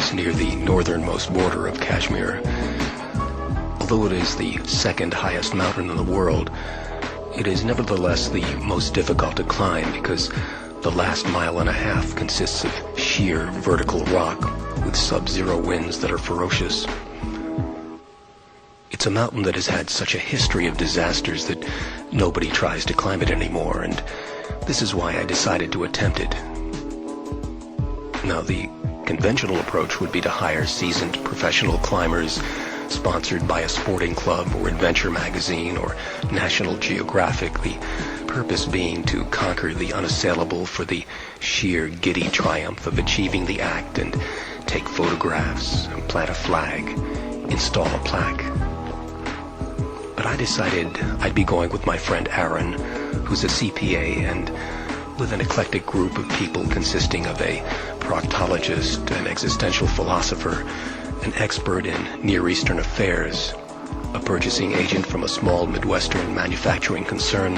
is near the northernmost border of Kashmir. Although it is the second highest mountain in the world, it is nevertheless the most difficult to climb because the last mile and a half consists of sheer vertical rock with sub-zero winds that are ferocious. It's a mountain that has had such a history of disasters that nobody tries to climb it anymore, and this is why I decided to attempt it. Now, the conventional approach would be to hire seasoned professional climbers sponsored by a sporting club or adventure magazine or National Geographic, the purpose being to conquer the unassailable for the sheer giddy triumph of achieving the act and take photographs, plant a flag, install a plaque. But I decided I'd be going with my friend Aaron, who's a CPA, and with an eclectic group of people consisting of a proctologist, an existential philosopher, an expert in Near Eastern affairs, a purchasing agent from a small Midwestern manufacturing concern,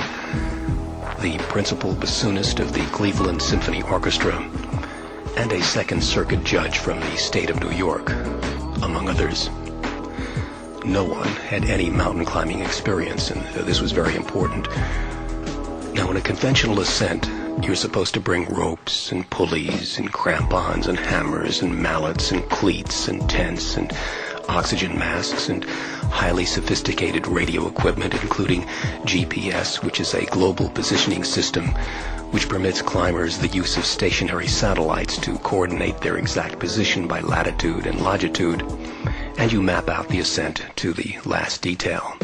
the principal bassoonist of the Cleveland Symphony Orchestra, and a Second Circuit judge from the state of New York, among others. No one had any mountain climbing experience, and this was very important. Now, in a conventional ascent, you're supposed to bring ropes and pulleys and crampons and hammers and mallets and cleats and tents and oxygen masks and highly sophisticated radio equipment, including GPS, which is a global positioning system which permits climbers the use of stationary satellites to coordinate their exact position by latitude and longitude, and you map out the ascent to the last detail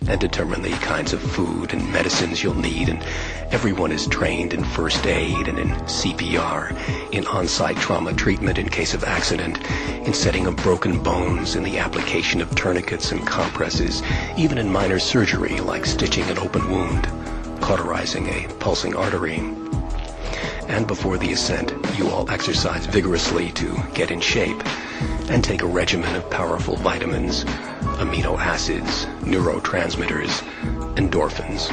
and determine the kinds of food and medicines you'll need, and everyone is trained in first aid and in CPR, in on-site trauma treatment in case of accident, in setting of broken bones, in the application of tourniquets and compresses, even in minor surgery like stitching an open wound, cauterizing a pulsing artery. And before the ascent, you all exercise vigorously to get in shape and take a regimen of powerful vitamins, amino acids, neurotransmitters, endorphins.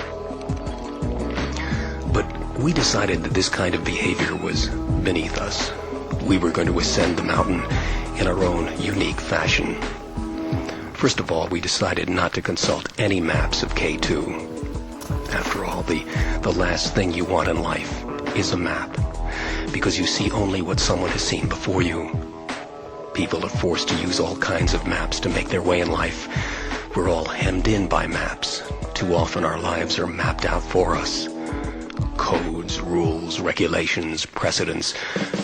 But we decided that this kind of behavior was beneath us. We were going to ascend the mountain in our own unique fashion. First of all, we decided not to consult any maps of K2. After all, the last thing you want in life is a map, because you see only what someone has seen before you. People are forced to use all kinds of maps to make their way in life. We're all hemmed in by maps. Too often our lives are mapped out for us. Codes, rules, regulations, precedents,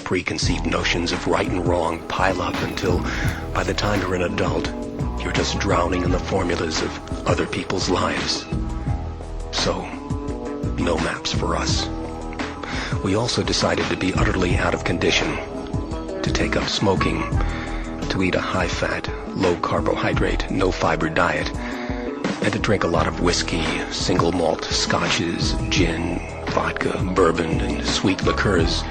preconceived notions of right and wrong pile up until, by the time you're an adult, you're just drowning in the formulas of other people's lives. So, no maps for us. We also decided to be utterly out of condition, to take up smoking, to eat a high-fat, low-carbohydrate, no-fiber diet, and to drink a lot of whiskey, single malt scotches, gin, vodka, bourbon, and sweet liqueurs.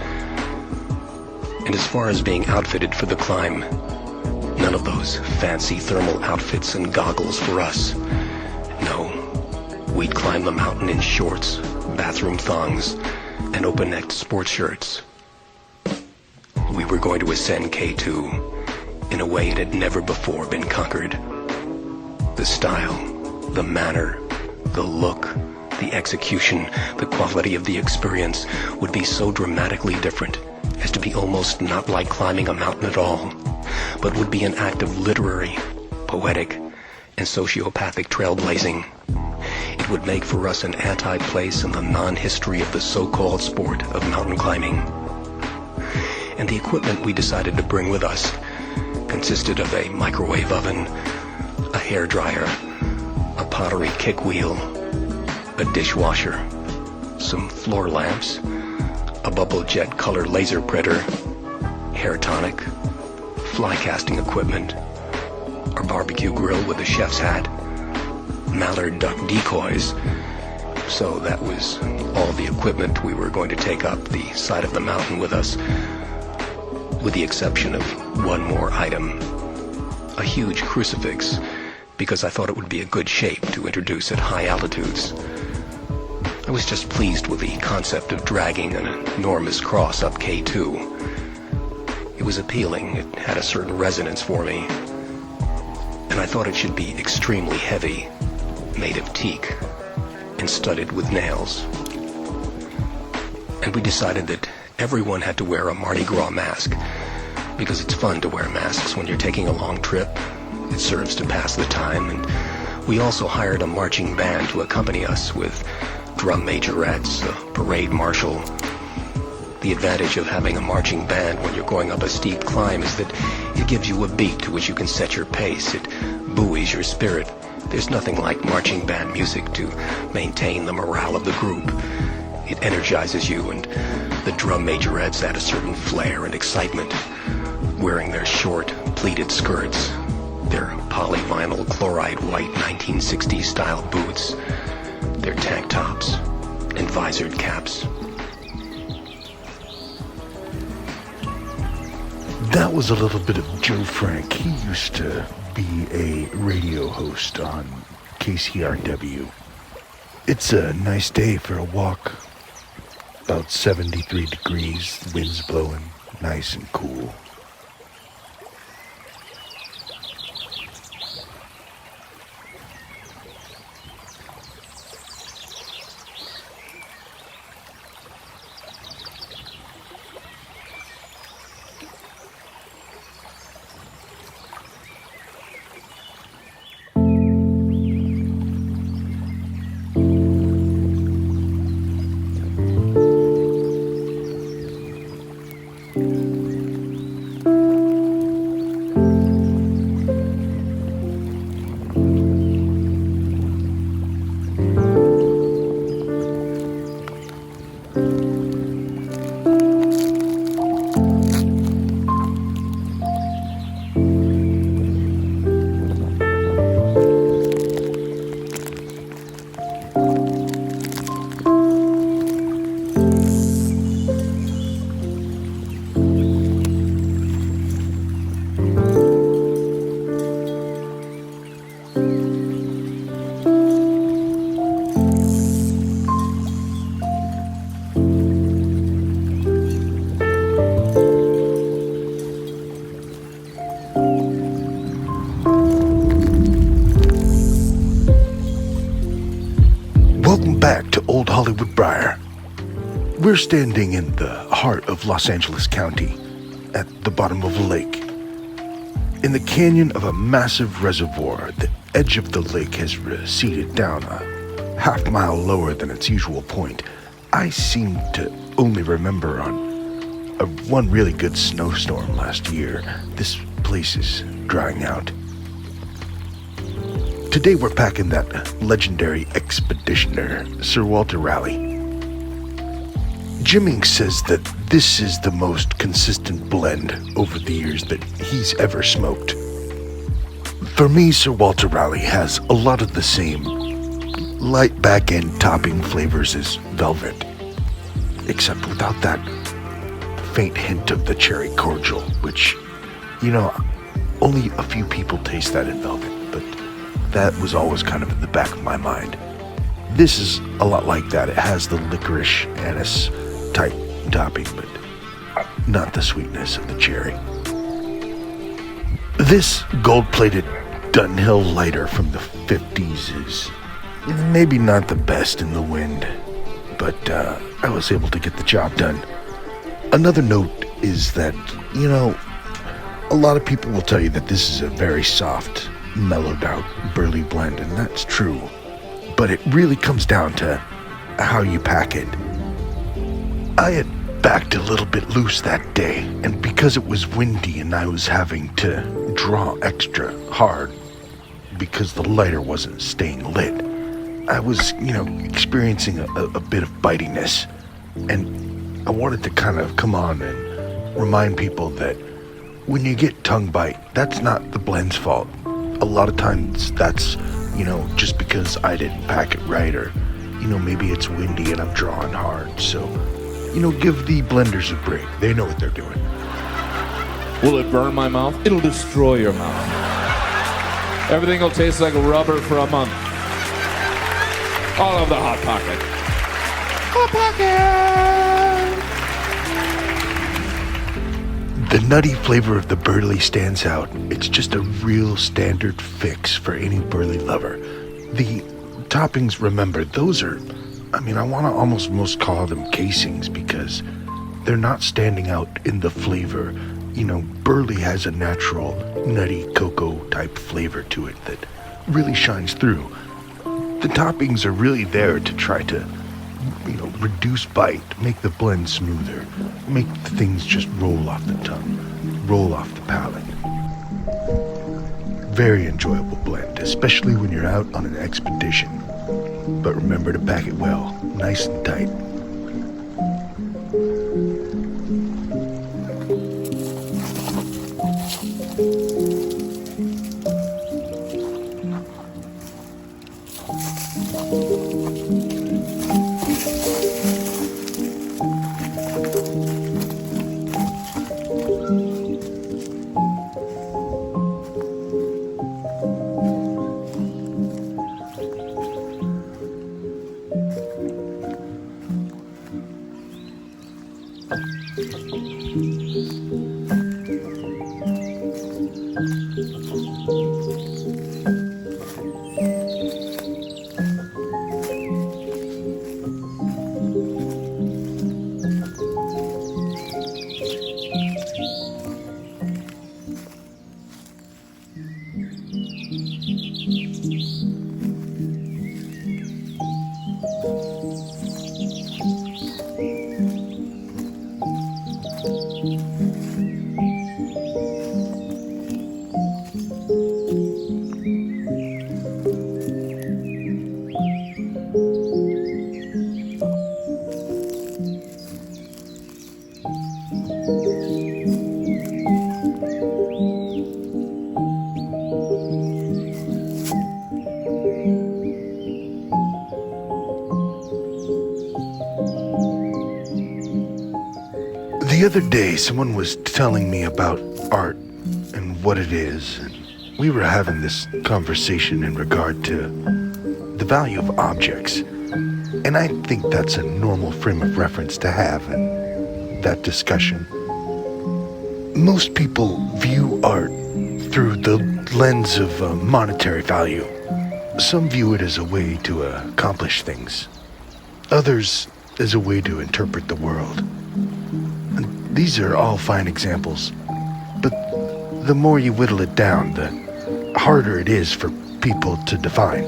And as far as being outfitted for the climb, none of those fancy thermal outfits and goggles for us. No, we'd climb the mountain in shorts, bathroom thongs, and open-necked sports shirts. We were going to ascend K2 in a way it had never before been conquered. The style, the manner, the look, the execution, the quality of the experience would be so dramatically different as to be almost not like climbing a mountain at all, but would be an act of literary, poetic, and sociopathic trailblazing. It would make for us an anti-place in the non-history of the so-called sport of mountain climbing. And the equipment we decided to bring with us consisted of a microwave oven, a hairdryer, a pottery kick wheel, a dishwasher, some floor lamps, a bubble jet color laser printer, hair tonic, fly casting equipment, our barbecue grill with a chef's hat, mallard duck decoys. So that was all the equipment we were going to take up the side of the mountain with us, with the exception of one more item, a huge crucifix, because I thought it would be a good shape to introduce at high altitudes. I was just pleased with the concept of dragging an enormous cross up K2. It was appealing. It had a certain resonance for me. And I thought it should be extremely heavy, made of teak, and studded with nails. And we decided that everyone had to wear a Mardi Gras mask, because it's fun to wear masks when you're taking a long trip. It serves to pass the time, and we also hired a marching band to accompany us with drum majorettes, a parade marshal. The advantage of having a marching band when you're going up a steep climb is that it gives you a beat to which you can set your pace. It buoys your spirit. There's nothing like marching band music to maintain the morale of the group. It energizes you, and the drum majorettes add a certain flair and excitement, wearing their short, pleated skirts, their polyvinyl chloride white 1960s style boots, their tank tops, and visored caps. That was a little bit of Joe Frank. He used to be a radio host on KCRW. It's a nice day for a walk. About 73 degrees, the wind's blowing, nice and cool. Welcome back to Old Hollywood Briar. We're standing in the heart of Los Angeles County, at the bottom of a lake. In the canyon of a massive reservoir, the edge of the lake has receded down a half-mile lower than its usual point. I seem to only remember on one really good snowstorm last year, this place is drying out. Today we're packing that legendary expeditioner, Sir Walter Raleigh. Jimmy says that this is the most consistent blend over the years that he's ever smoked. For me, Sir Walter Raleigh has a lot of the same light back-end topping flavors as Velvet, except without that faint hint of the cherry cordial, which, only a few people taste that in Velvet, but that was always kind of in the back of my mind. This is a lot like that. It has the licorice anise type topping, but not the sweetness of the cherry. This gold-plated Dunhill lighter from the 50s is maybe not the best in the wind, but I was able to get the job done. Another note is that, a lot of people will tell you that this is a very soft, mellowed out burley blend, and that's true, but it really comes down to how you pack it. I had backed a little bit loose that day, and because it was windy and I was having to draw extra hard because the lighter wasn't staying lit, I was, experiencing a bit of bitiness, and I wanted to kind of come on and remind people that when you get tongue bite, that's not the blend's fault. A lot of times that's, just because I didn't pack it right, or, maybe it's windy and I'm drawing hard. So, give the blenders a break. They know what they're doing. Will it burn my mouth? It'll destroy your mouth. Everything will taste like rubber for a month. All of the Hot Pocket. Hot Pocket! The nutty flavor of the burley stands out. It's just a real standard fix for any burley lover. The toppings, remember, those are, I want to almost call them casings because they're not standing out in the flavor. Burley has a natural nutty cocoa type flavor to it that really shines through. The toppings are really there to try to, reduce bite, make the blend smoother, make the things just roll off the tongue, roll off the palate. Very enjoyable blend, especially when you're out on an expedition. But remember to pack it well, nice and tight. The other day, someone was telling me about art and what it is, and we were having this conversation in regard to the value of objects. And I think that's a normal frame of reference to have in that discussion. Most people view art through the lens of monetary value. Some view it as a way to accomplish things. Others as a way to interpret the world. These are all fine examples, but the more you whittle it down, the harder it is for people to define.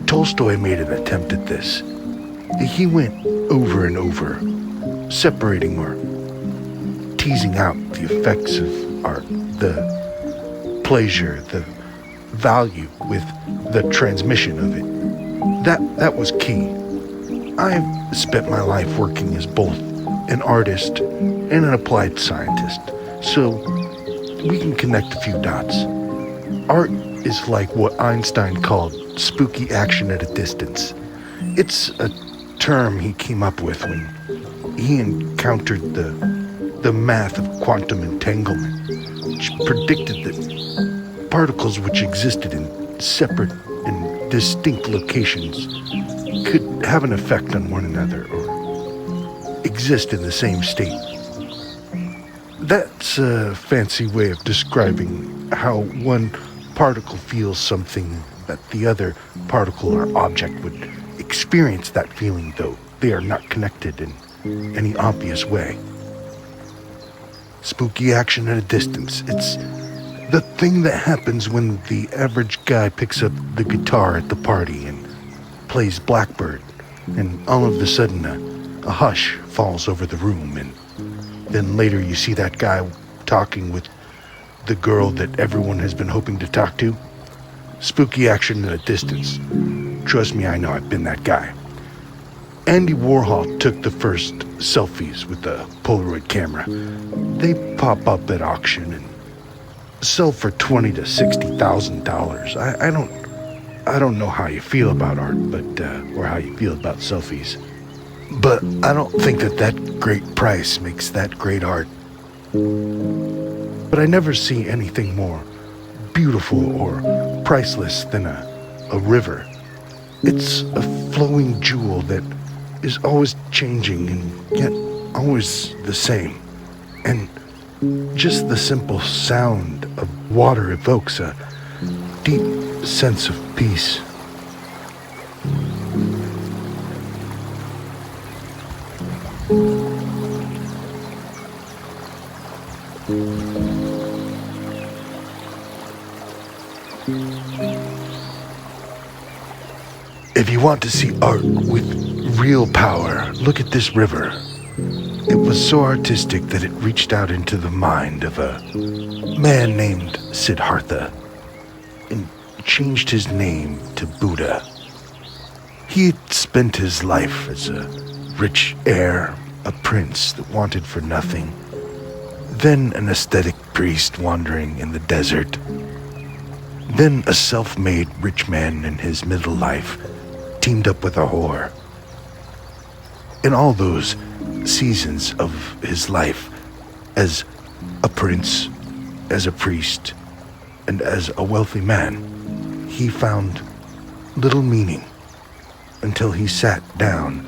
Tolstoy made an attempt at this. He went over and over, separating or teasing out the effects of art, the pleasure, the value with the transmission of it. That was key. I've spent my life working as both an artist and an applied scientist, so we can connect a few dots. Art is like what Einstein called spooky action at a distance. It's a term he came up with when he encountered the math of quantum entanglement, which predicted that particles which existed in separate and distinct locations could have an effect on one another or exist in the same state. That's a fancy way of describing how one particle feels something that the other particle or object would experience that feeling, though they are not connected in any obvious way. Spooky action at a distance. It's the thing that happens when the average guy picks up the guitar at the party and plays Blackbird, and all of a sudden a hush falls over the room, and then later you see that guy talking with the girl that everyone has been hoping to talk to. Spooky action at a distance. Trust me, I know, I've been that guy. Andy Warhol took the first selfies with the Polaroid camera. They pop up at auction and sell for $20,000 to $60,000. I don't know how you feel about art, but or how you feel about selfies. But I don't think that great price makes that great art. But I never see anything more beautiful or priceless than a river. It's a flowing jewel that is always changing and yet always the same. And Just the simple sound of water evokes a deep sense of peace. If you want to see art with real power, look at this river. It was so artistic that it reached out into the mind of a man named Siddhartha and changed his name to Buddha. He had spent his life as a rich heir, a prince that wanted for nothing, then an ascetic priest wandering in the desert, then a self-made rich man in his middle life teamed up with a whore. In all those seasons of his life, as a prince, as a priest, and as a wealthy man, he found little meaning until he sat down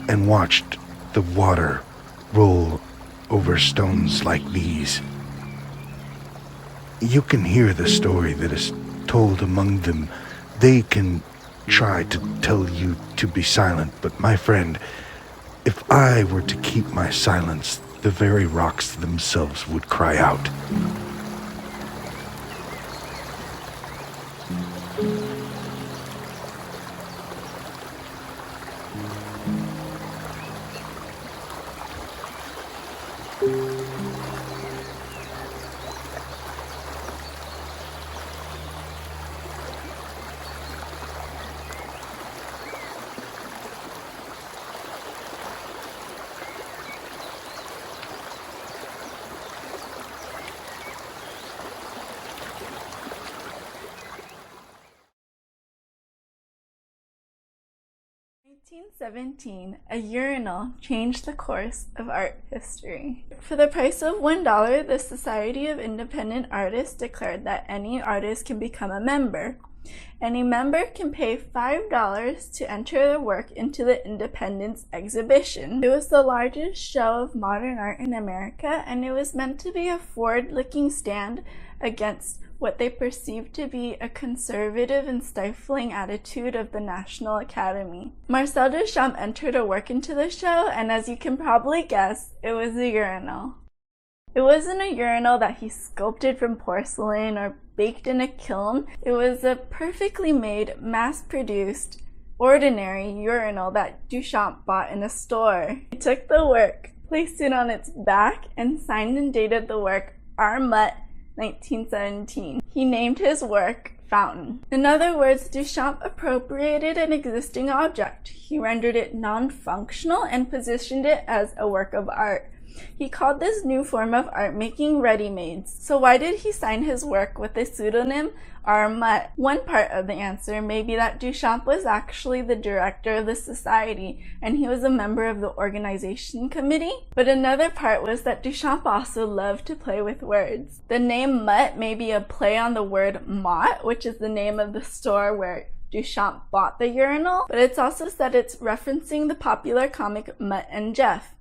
and watched the water roll over stones like these. You can hear the story that is told among them. They can try to tell you to be silent, but my friend, if I were to keep my silence, the very rocks themselves would cry out. In 1917, a urinal changed the course of art history. For the price of $1, the Society of Independent Artists declared that any artist can become a member. Any member can pay $5 to enter their work into the Independence exhibition. It was the largest show of modern art in America, and it was meant to be a forward-looking stand against what they perceived to be a conservative and stifling attitude of the National Academy. Marcel Duchamp entered a work into the show, and as you can probably guess, it was a urinal. It wasn't a urinal that he sculpted from porcelain or baked in a kiln. It was a perfectly made, mass-produced, ordinary urinal that Duchamp bought in a store. He took the work, placed it on its back, and signed and dated the work R. Mutt, 1917. He named his work Fountain. In other words, Duchamp appropriated an existing object. He rendered it non-functional and positioned it as a work of art. He called this new form of art making ready-mades. So why did he sign his work with the pseudonym R. Mutt? One part of the answer may be that Duchamp was actually the director of the society and he was a member of the organization committee. But another part was that Duchamp also loved to play with words. The name Mutt may be a play on the word Mott, which is the name of the store where Duchamp bought the urinal, but it's also said it's referencing the popular comic Mutt and Jeff.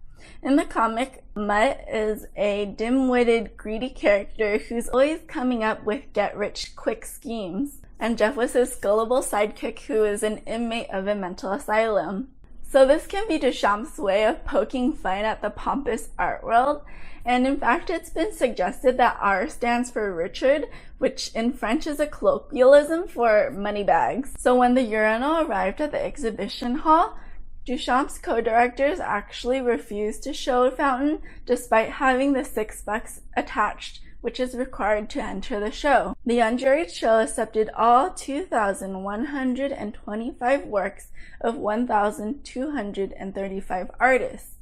In the comic, Mutt is a dim-witted, greedy character who's always coming up with get-rich-quick schemes, and Jeff was his gullible sidekick who is an inmate of a mental asylum. So this can be Duchamp's way of poking fun at the pompous art world, and in fact it's been suggested that R stands for Richard, which in French is a colloquialism for moneybags. So when the urinal arrived at the exhibition hall, Duchamp's co-directors actually refused to show Fountain despite having the $6 attached, which is required to enter the show. The unjuried show accepted all 2,125 works of 1,235 artists,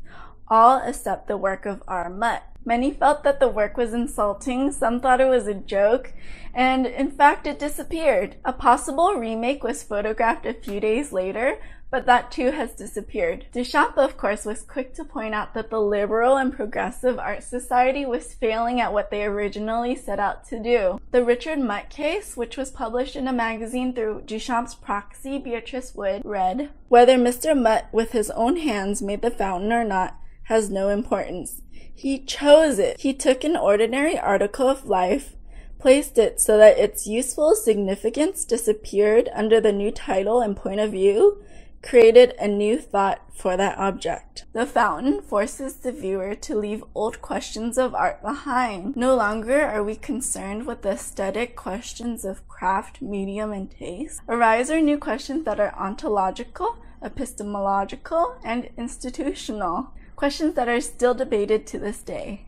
all except the work of R. Mutt. Many felt that the work was insulting, some thought it was a joke, and in fact it disappeared. A possible remake was photographed a few days later, but that too has disappeared. Duchamp, of course, was quick to point out that the liberal and progressive art society was failing at what they originally set out to do. The Richard Mutt case, which was published in a magazine through Duchamp's proxy, Beatrice Wood, read, "Whether Mr. Mutt with his own hands made the fountain or not has no importance. He chose it. He took an ordinary article of life, placed it so that its useful significance disappeared under the new title and point of view, created a new thought for that object. The fountain forces the viewer to leave old questions of art behind. No longer are we concerned with the aesthetic questions of craft, medium, and taste. Arise are new questions that are ontological, epistemological, and institutional, questions that are still debated to this day.